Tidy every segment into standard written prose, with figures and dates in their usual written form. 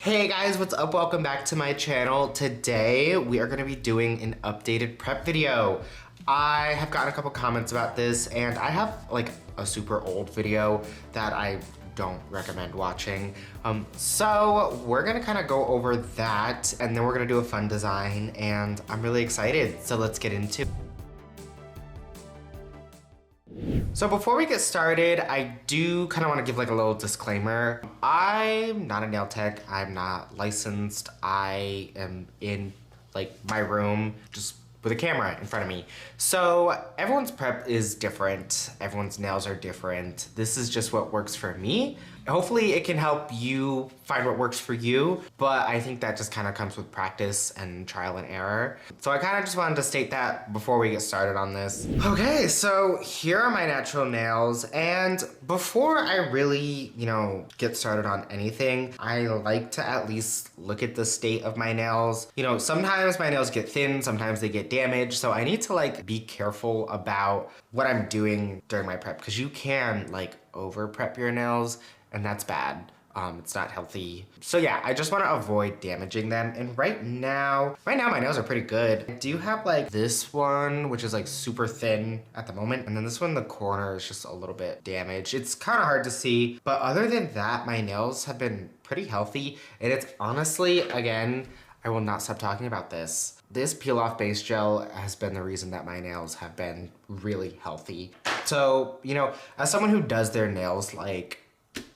Hey guys, what's up? Welcome back to my channel. Today we are going to be doing an updated prep video. I have gotten a couple comments about this and I have like a super old video that I don't recommend watching. So we're gonna kind of go over that and then we're gonna do a fun design and I'm really excited. So let's get into it. So before we get started, I do kind of want to give like a little disclaimer. I'm not a nail tech. I'm not licensed. I am in like my room just with a camera in front of me. So everyone's prep is different. Everyone's nails are different. This is just what works for me. Hopefully it can help you find what works for you, but I think that just kind of comes with practice and trial and error. So I kind of just wanted to state that before we get started on this. Okay, so here are my natural nails, and before I really, get started on anything, I like to at least look at the state of my nails. Sometimes my nails get thin, sometimes they get damaged, so I need to like be careful about what I'm doing during my prep, because you can like over prep your nails and that's bad. It's not healthy. So yeah, I just want to avoid damaging them. And right now my nails are pretty good. I do have like this one, which is like super thin at the moment. And then this one, the corner is just a little bit damaged. It's kind of hard to see, but other than that, my nails have been pretty healthy. And it's honestly, again, I will not stop talking about this. This peel off base gel has been the reason that my nails have been really healthy. So, as someone who does their nails like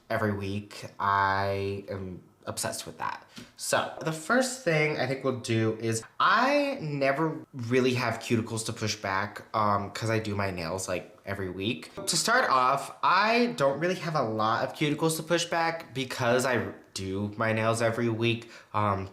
every week, I am obsessed with that. So the first thing I think we'll do is I never really have cuticles to push back because I do my nails like every week. To start off, I don't really have a lot of cuticles to push back because I do my nails every week.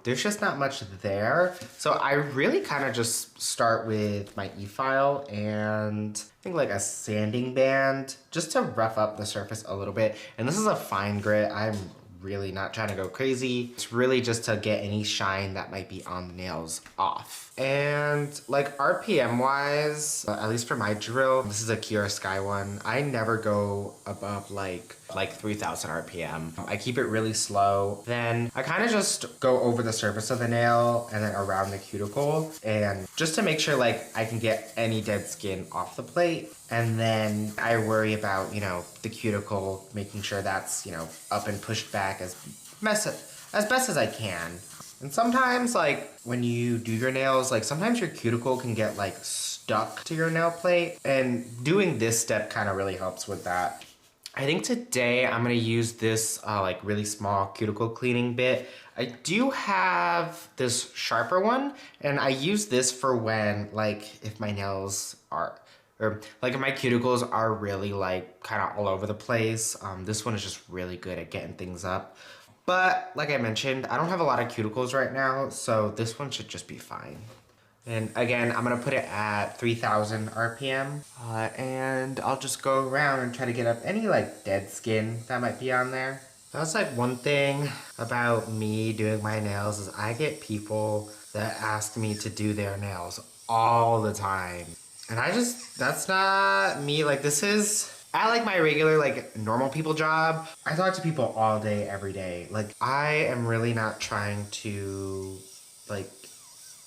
There's just not much there. So I really kind of just start with my e-file and I think like a sanding band just to rough up the surface a little bit. And this is a fine grit. I'm really not trying to go crazy. It's really just to get any shine that might be on the nails off. And like RPM wise, at least for my drill, this is a Kiara Sky one. I never go above like 3000 RPM. I keep it really slow. Then I kind of just go over the surface of the nail and then around the cuticle, and just to make sure like I can get any dead skin off the plate. And then I worry about, the cuticle, making sure that's, up and pushed back as best as I can. And sometimes like when you do your nails, like sometimes your cuticle can get like stuck to your nail plate, and doing this step kind of really helps with that. I think today I'm gonna use this like really small cuticle cleaning bit. I do have this sharper one, and I use this for when like if my nails are, or like if my cuticles are really like kind of all over the place. This one is just really good at getting things up. But like I mentioned, I don't have a lot of cuticles right now, so this one should just be fine. And again, I'm gonna put it at 3000 RPM, and I'll just go around and try to get up any like dead skin that might be on there. That's like one thing about me doing my nails is I get people that ask me to do their nails all the time. And that's not me. Like this is, I like my regular, like normal people job. I talk to people all day, every day. Like I am really not trying to like,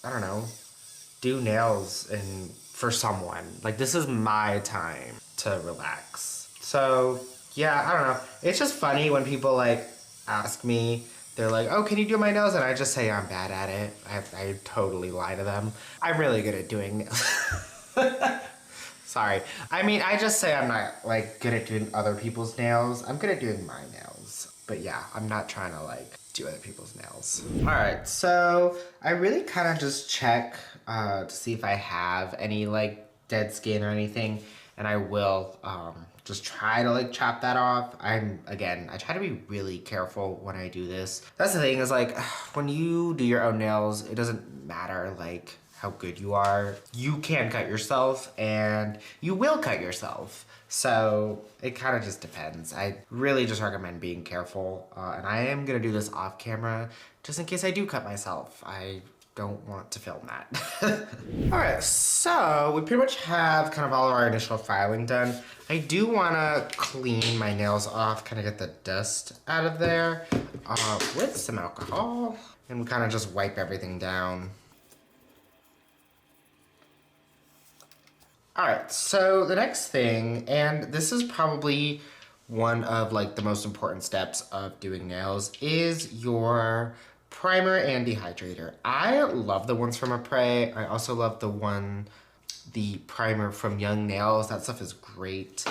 I don't know, do nails and for someone. Like this is my time to relax. So yeah, I don't know. It's just funny when people like ask me, they're like, oh, can you do my nails? And I just say I'm bad at it. I totally lie to them. I'm really good at doing nails. Sorry. I mean, I just say I'm not like good at doing other people's nails. I'm good at doing my nails. But yeah, I'm not trying to like do other people's nails. All right, so I really kind of just check to see if I have any like dead skin or anything, and I will just try to like chop that off. I try to be really careful when I do this. That's the thing, is like when you do your own nails, it doesn't matter like how good you are. You can cut yourself and you will cut yourself. So it kind of just depends. I really just recommend being careful. And I am gonna do this off camera just in case I do cut myself. I don't want to film that. All right, so we pretty much have kind of all of our initial filing done. I do want to clean my nails off, kind of get the dust out of there with some alcohol, and kind of just wipe everything down. All right, so the next thing, and this is probably one of like the most important steps of doing nails, is your primer and dehydrator. I love the ones from Apres. I also love the primer from Young Nails. That stuff is great.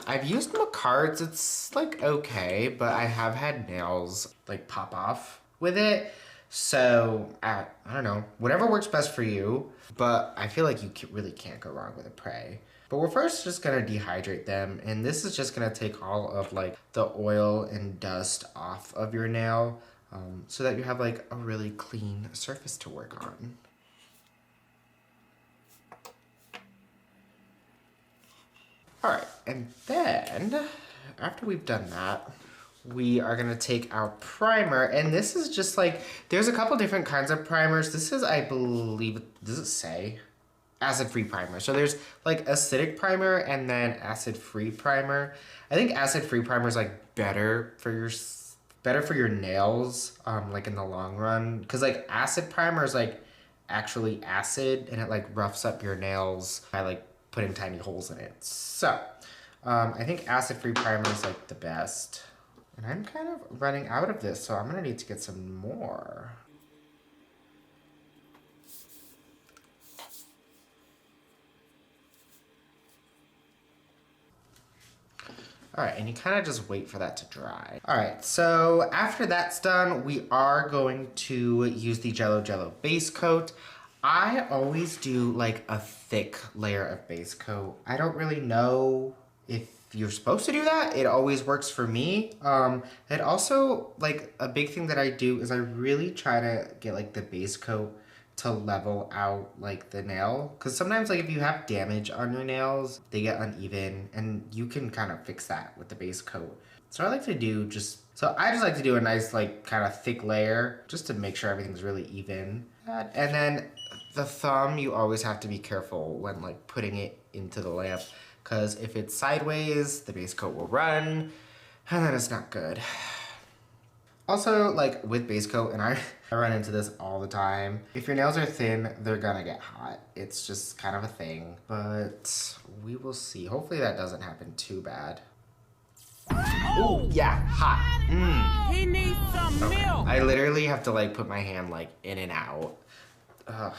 I've used Makartt's. It's like okay, but I have had nails like pop off with it. So I don't know, whatever works best for you, but I feel like you really can't go wrong with Apres. But we're first just gonna dehydrate them, and this is just gonna take all of like the oil and dust off of your nail so that you have like a really clean surface to work on. All right, and then after we've done that, we are gonna take our primer, and this is just like, there's a couple different kinds of primers. This is, I believe, does it say? Acid-free primer. So there's like acidic primer and then acid-free primer. I think acid-free primer is like better for your nails, like in the long run, because like acid primer is like actually acid, and it like roughs up your nails by like putting tiny holes in it. So I think acid-free primer is like the best. And I'm kind of running out of this, so I'm gonna need to get some more. All right, and you kind of just wait for that to dry. All right, so after that's done, we are going to use the Jello Jello base coat. I always do like a thick layer of base coat. I don't really know if you're supposed to do that. It always works for me. And also like a big thing that I do is I really try to get like the base coat to level out like the nail, because sometimes like if you have damage on your nails, they get uneven, and you can kind of fix that with the base coat. So I just like to do a nice like kind of thick layer just to make sure everything's really even. And then the thumb, you always have to be careful when like putting it into the lamp, because if it's sideways, the base coat will run, and then it's not good. Also, like with base coat, and I run into this all the time, if your nails are thin, they're gonna get hot. It's just kind of a thing, but we will see. Hopefully that doesn't happen too bad. Oh, yeah, hot. He needs some milk. I literally have to like put my hand like in and out. Ugh.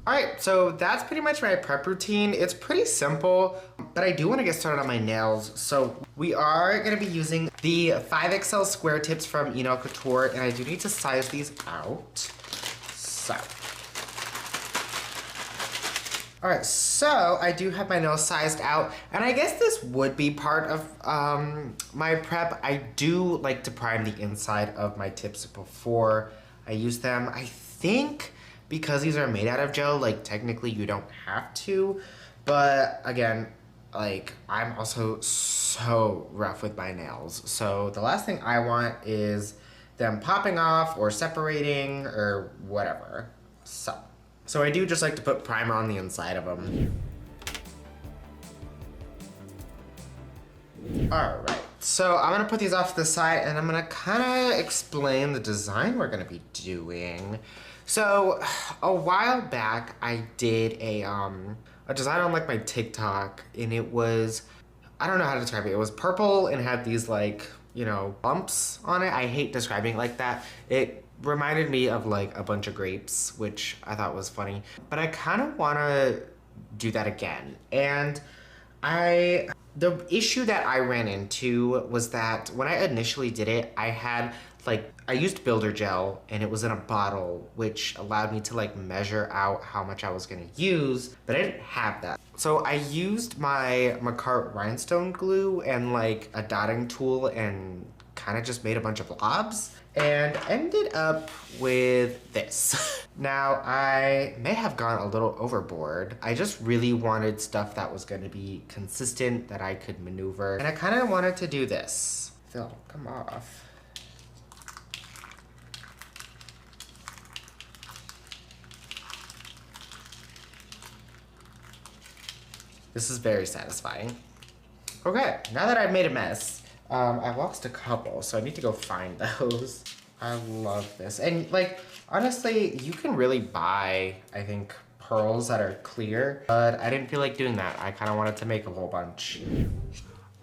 All right, so that's pretty much my prep routine. It's pretty simple, but I do want to get started on my nails. So we are going to be using the 5XL square tips from Inal Couture, and I do need to size these out. So. All right, so I do have my nails sized out, and I guess this would be part of my prep. I do like to prime the inside of my tips before I use them. I think because these are made out of gel, like technically you don't have to, but again, like I'm also so rough with my nails. So the last thing I want is them popping off or separating or whatever. So I do just like to put primer on the inside of them. All right, so I'm gonna put these off to the side, and I'm gonna kind of explain the design we're gonna be doing. So a while back, I did a design on like my TikTok, and it was, I don't know how to describe it. It was purple and had these like, you know, bumps on it. I hate describing it like that. It reminded me of like a bunch of grapes, which I thought was funny. But I kind of want to do that again. And the issue that I ran into was that when I initially did it, I used builder gel, and it was in a bottle, which allowed me to like measure out how much I was gonna use, but I didn't have that. So I used my Makartt rhinestone glue and like a dotting tool and kind of just made a bunch of blobs and ended up with this. Now, I may have gone a little overboard. I just really wanted stuff that was gonna be consistent, that I could maneuver, and I kind of wanted to do this. Phil, come off. This is very satisfying. Okay, now that I've made a mess, I lost a couple, so I need to go find those. I love this. And like, honestly, you can really buy, I think, pearls that are clear, but I didn't feel like doing that. I kind of wanted to make a whole bunch.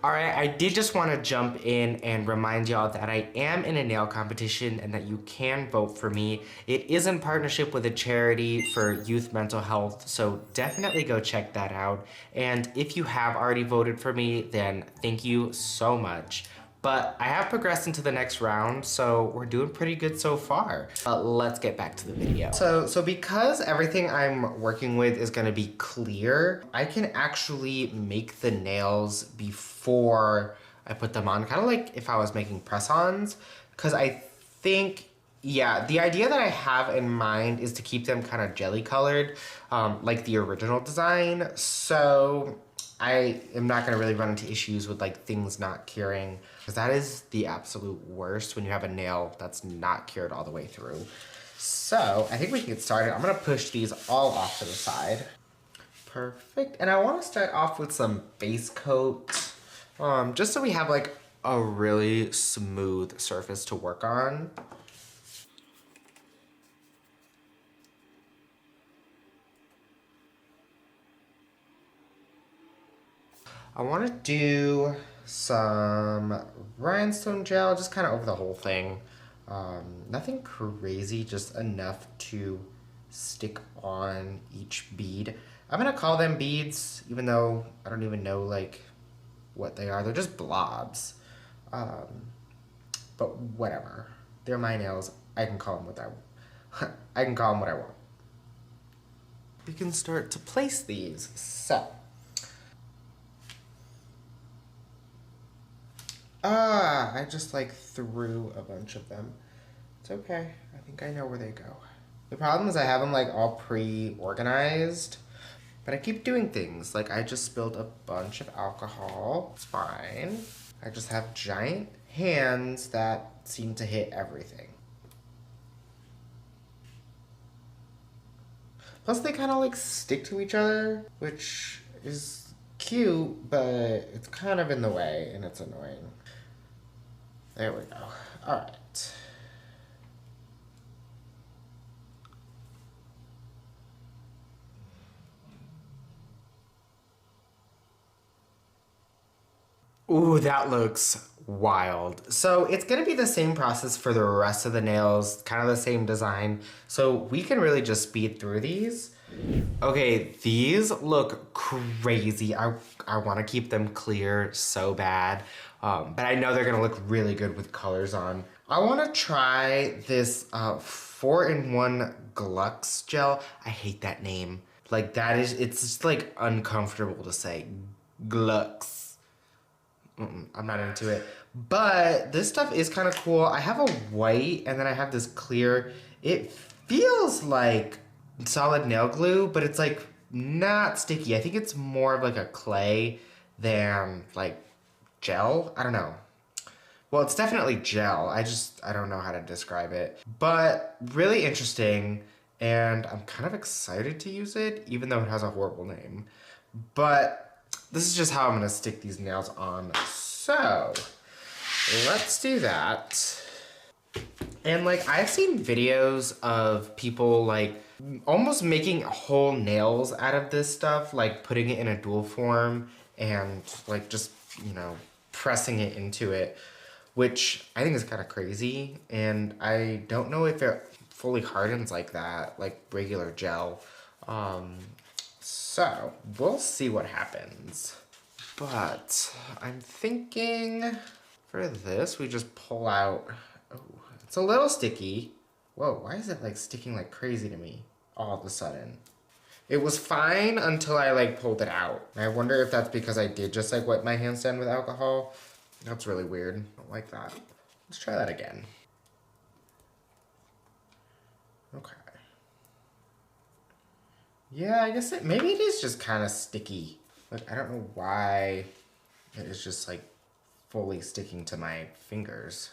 All right, I did just want to jump in and remind y'all that I am in a nail competition and that you can vote for me. It is in partnership with a charity for youth mental health, so definitely go check that out. And if you have already voted for me, then thank you so much. But I have progressed into the next round, so we're doing pretty good so far. Let's get back to the video. So because everything I'm working with is gonna be clear, I can actually make the nails before I put them on, kind of like if I was making press-ons, because I think, yeah, the idea that I have in mind is to keep them kind of jelly colored, like the original design. So I am not gonna really run into issues with like things not curing, because that is the absolute worst when you have a nail that's not cured all the way through. So I think we can get started. I'm gonna push these all off to the side. Perfect. And I wanna start off with some base coat, just so we have like a really smooth surface to work on. I want to do some rhinestone gel, just kind of over the whole thing. Nothing crazy, just enough to stick on each bead. I'm gonna call them beads, even though I don't even know like what they are. They're just blobs. But whatever. They're my nails. I can call them what I can call them what I want. We can start to place these. So. I just like threw a bunch of them. It's okay. I think I know where they go. The problem is I have them like all pre-organized, but I keep doing things. Like I just spilled a bunch of alcohol. It's fine. I just have giant hands that seem to hit everything. Plus they kind of like stick to each other, which is cute, but it's kind of in the way and it's annoying. There we go. All right. Ooh, that looks wild. So it's gonna be the same process for the rest of the nails, kind of the same design. So we can really just speed through these. Okay, these look crazy. I wanna keep them clear so bad. But I know they're gonna look really good with colors on. I wanna try this 4-in-1 Glux gel. I hate that name. Like that is, it's just like uncomfortable to say. Glux. I'm not into it. But this stuff is kind of cool. I have a white and then I have this clear. It feels like solid nail glue, but it's like not sticky. I think it's more of like a clay than like gel. I don't know. Well, it's definitely gel. I don't know how to describe it. But really interesting, and I'm kind of excited to use it, even though it has a horrible name. But this is just how I'm gonna stick these nails on. So, let's do that. And like, I've seen videos of people like almost making whole nails out of this stuff, like putting it in a dual form and like just, you know, pressing it into it, which I think is kind of crazy. And I don't know if it fully hardens like that, like regular gel. So we'll see what happens. But I'm thinking for this, we just pull out, oh, it's a little sticky. Whoa, why is it like sticking like crazy to me all of a sudden? It was fine until I like pulled it out. I wonder if that's because I did just like wipe my hands down with alcohol. That's really weird. I don't like that. Let's try that again. Okay. Yeah, I guess maybe it is just kind of sticky. Like, I don't know why it is just like fully sticking to my fingers.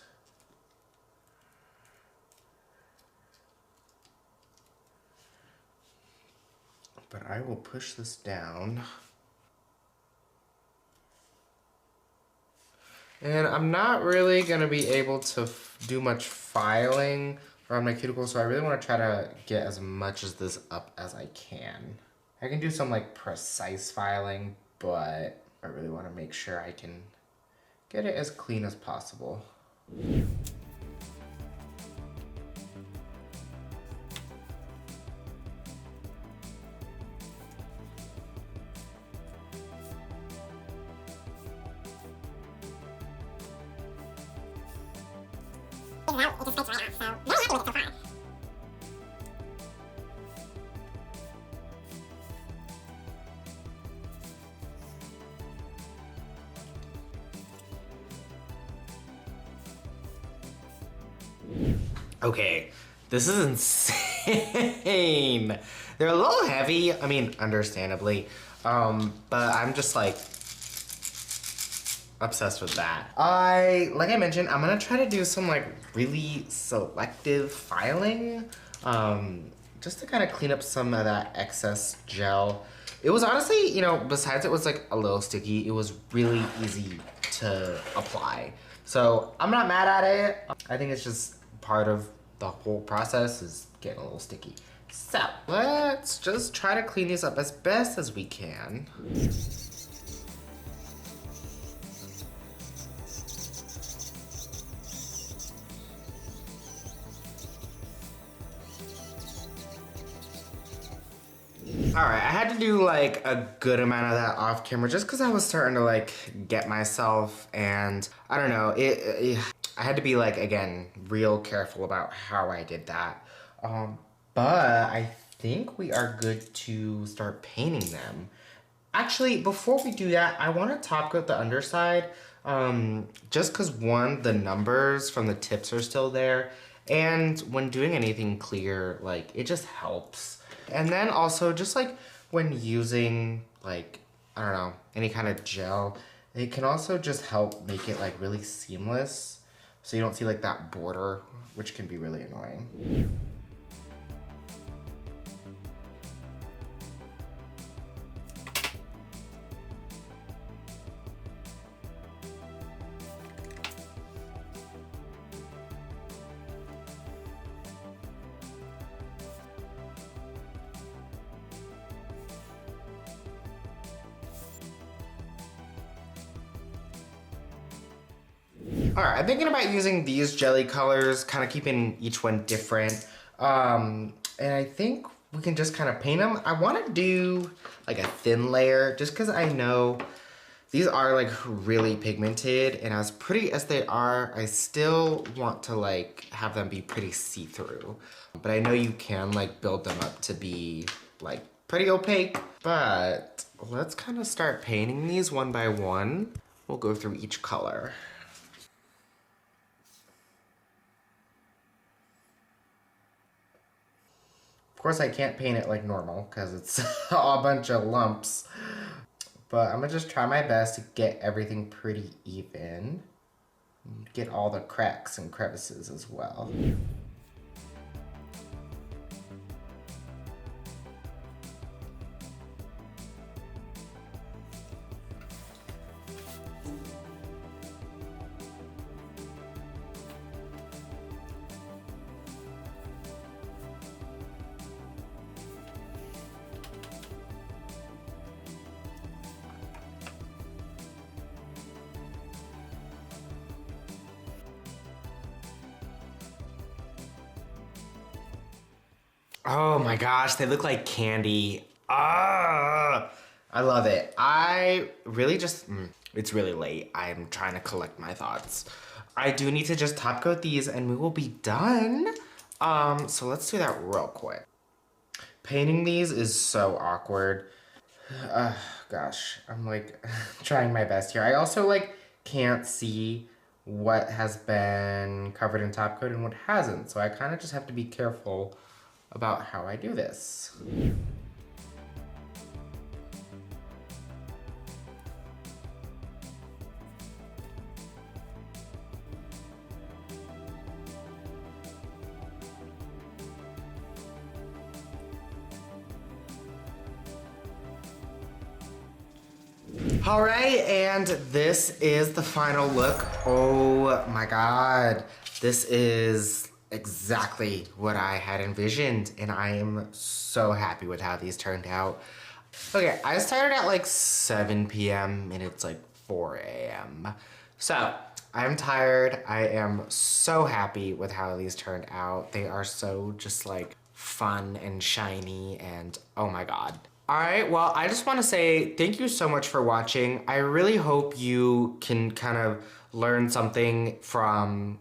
But I will push this down. And I'm not really gonna be able to do much filing around my cuticles, so I really wanna try to get as much of this up as I can. I can do some like precise filing, but I really wanna make sure I can get it as clean as possible. Okay, this is insane. They're a little heavy, I mean, understandably, but I'm just like obsessed with that. Like I mentioned, I'm gonna try to do some like really selective filing, just to kind of clean up some of that excess gel. It was honestly, you know, besides it was like a little sticky, it was really easy to apply. So I'm not mad at it. I think it's just part of the whole process is getting a little sticky. So let's just try to clean these up as best as we can. All right, I had to do like a good amount of that off camera just because I was starting to like get myself, and I don't know, I had to be like, again, real careful about how I did that. But I think we are good to start painting them. Actually, before we do that, I want to top coat the underside, just because one, the numbers from the tips are still there, and when doing anything clear, like, it just helps. And then also, just like when using, like, I don't know, any kind of gel, it can also just help make it like really seamless, so you don't see like that border, which can be really annoying. All right, I'm thinking about using these jelly colors, kind of keeping each one different. And I think we can just kind of paint them. I want to do like a thin layer just because I know these are like really pigmented, and as pretty as they are, I still want to like have them be pretty see-through. But I know you can like build them up to be like pretty opaque, but let's kind of start painting these one by one. We'll go through each color. Of course, I can't paint it like normal because it's a bunch of lumps, but I'm gonna just try my best to get everything pretty even. Get all the cracks and crevices as well. Oh my gosh, they look like candy. Ah, I love it. I really just, it's really late. I'm trying to collect my thoughts. I do need to just top coat these and we will be done. So let's do that real quick. Painting these is so awkward. Gosh, I'm like trying my best here. I also like can't see what has been covered in top coat and what hasn't. So I kind of just have to be careful about how I do this. All right, and this is the final look. Oh my God. This is exactly what I had envisioned, and I am so happy with how these turned out. Okay, I started at like 7 p.m. and it's like 4 a.m. So, I'm tired. I am so happy with how these turned out. They are so just like fun and shiny and oh my God. All right, well, I just want to say thank you so much for watching. I really hope you can kind of learn something from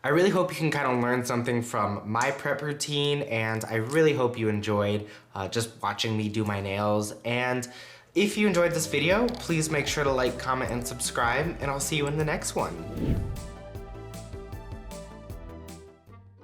I really hope you can kind of learn something from my prep routine, and I really hope you enjoyed just watching me do my nails. And if you enjoyed this video, please make sure to like, comment, and subscribe, and I'll see you in the next one.